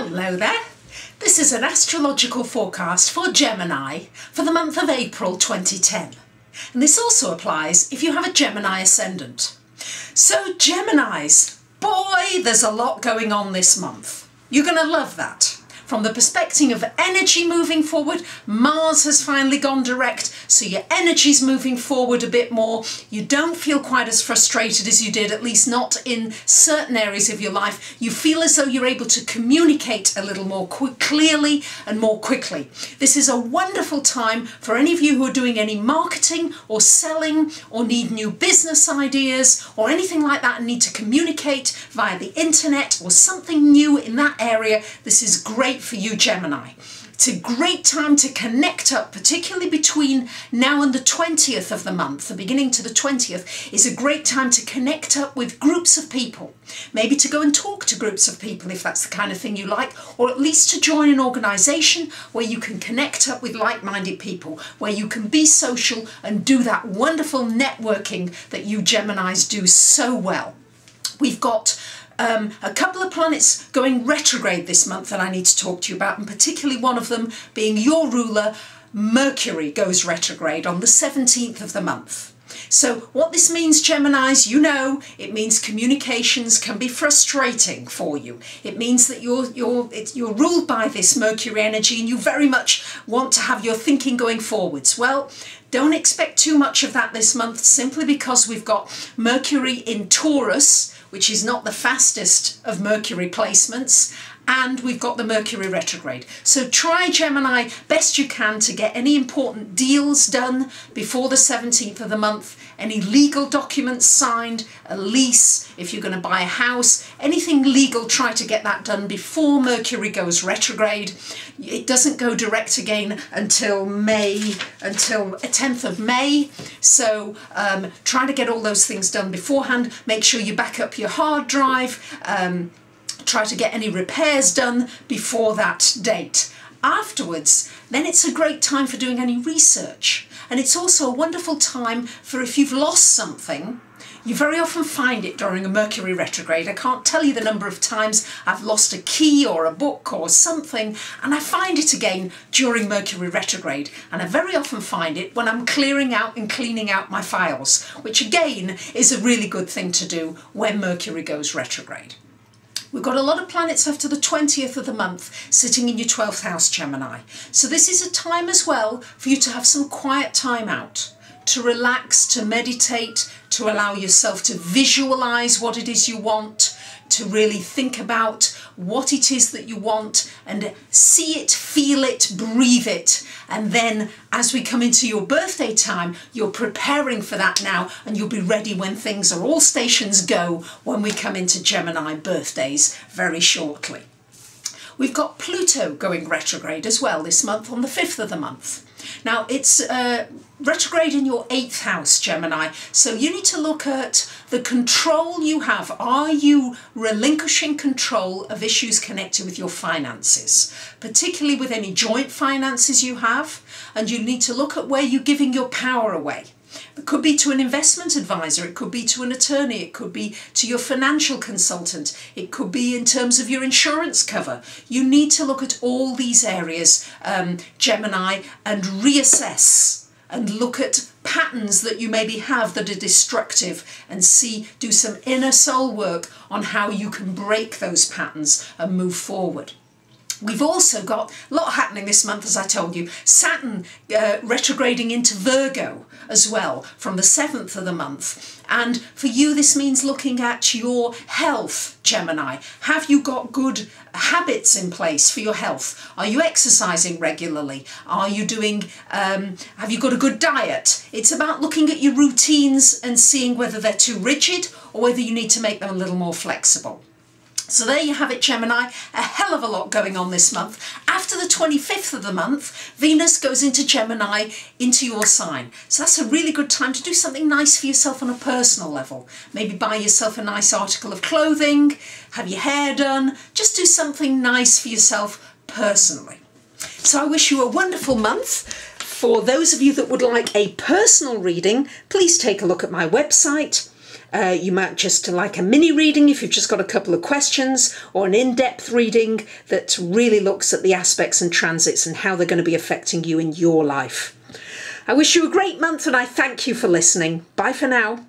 Hello there. This is an astrological forecast for Gemini for the month of April 2010. And this also applies if you have a Gemini ascendant. So Geminis, boy, there's a lot going on this month. You're going to love that. From the perspective of energy moving forward, Mars has finally gone direct, so your energy's moving forward a bit more. You don't feel quite as frustrated as you did, at least not in certain areas of your life. You feel as though you're able to communicate a little more clearly and more quickly. This is a wonderful time for any of you who are doing any marketing or selling or need new business ideas or anything like that and need to communicate via the internet or something new in that area. This is great for you, Gemini. It's a great time to connect up, particularly between now and the 20th of the month. The beginning to the 20th is a great time to connect up with groups of people. Maybe to go and talk to groups of people if that's the kind of thing you like, or at least to join an organisation where you can connect up with like-minded people, where you can be social and do that wonderful networking that you Geminis do so well. We've got a couple of planets going retrograde this month that I need to talk to you about, and particularly one of them being your ruler, Mercury, goes retrograde on the 17th of the month. So what this means, Geminis, you know, it means communications can be frustrating for you. It means that you're ruled by this Mercury energy and you very much want to have your thinking going forwards. Well, don't expect too much of that this month, simply because we've got Mercury in Taurus, which is not the fastest of Mercury placements, and we've got the Mercury retrograde. So try, Gemini, best you can to get any important deals done before the 17th of the month, any legal documents signed, a lease, if you're going to buy a house, anything legal, try to get that done before Mercury goes retrograde. It doesn't go direct again until 10th of May, so try to get all those things done beforehand. Make sure you back up your hard drive, try to get any repairs done before that date. Afterwards, then it's a great time for doing any research. And it's also a wonderful time for if you've lost something. You very often find it during a Mercury retrograde. I can't tell you the number of times I've lost a key or a book or something, and I find it again during Mercury retrograde. And I very often find it when I'm clearing out and cleaning out my files, which again is a really good thing to do when Mercury goes retrograde. We've got a lot of planets after the 20th of the month sitting in your 12th house, Gemini. So this is a time as well for you to have some quiet time out, to relax, to meditate, to allow yourself to visualize what it is you want, to really think about what it is that you want and see it, feel it, breathe it. And then as we come into your birthday time, you're preparing for that now, and you'll be ready when things are all stations go when we come into Gemini birthdays very shortly. We've got Pluto going retrograde as well this month on the 5th of the month. Now it's retrograde in your 8th house, Gemini, so you need to look at the control you have. Are you relinquishing control of issues connected with your finances, particularly with any joint finances you have? And you need to look at where you're giving your power away. It could be to an investment advisor, it could be to an attorney, it could be to your financial consultant, it could be in terms of your insurance cover. You need to look at all these areas, Gemini, and reassess and look at patterns that you maybe have that are destructive and do some inner soul work on how you can break those patterns and move forward. We've also got a lot happening this month, as I told you. Saturn retrograding into Virgo as well from the 7th of the month. And for you, this means looking at your health, Gemini. Have you got good habits in place for your health? Are you exercising regularly? Are you doing, have you got a good diet? It's about looking at your routines and seeing whether they're too rigid or whether you need to make them a little more flexible. So there you have it, Gemini, a hell of a lot going on this month. After the 25th of the month, Venus goes into Gemini, into your sign. So that's a really good time to do something nice for yourself on a personal level. Maybe buy yourself a nice article of clothing, have your hair done, just do something nice for yourself personally. So I wish you a wonderful month. For those of you that would like a personal reading, please take a look at my website. You might just like a mini reading if you've just got a couple of questions, or an in-depth reading that really looks at the aspects and transits and how they're going to be affecting you in your life. I wish you a great month and I thank you for listening. Bye for now.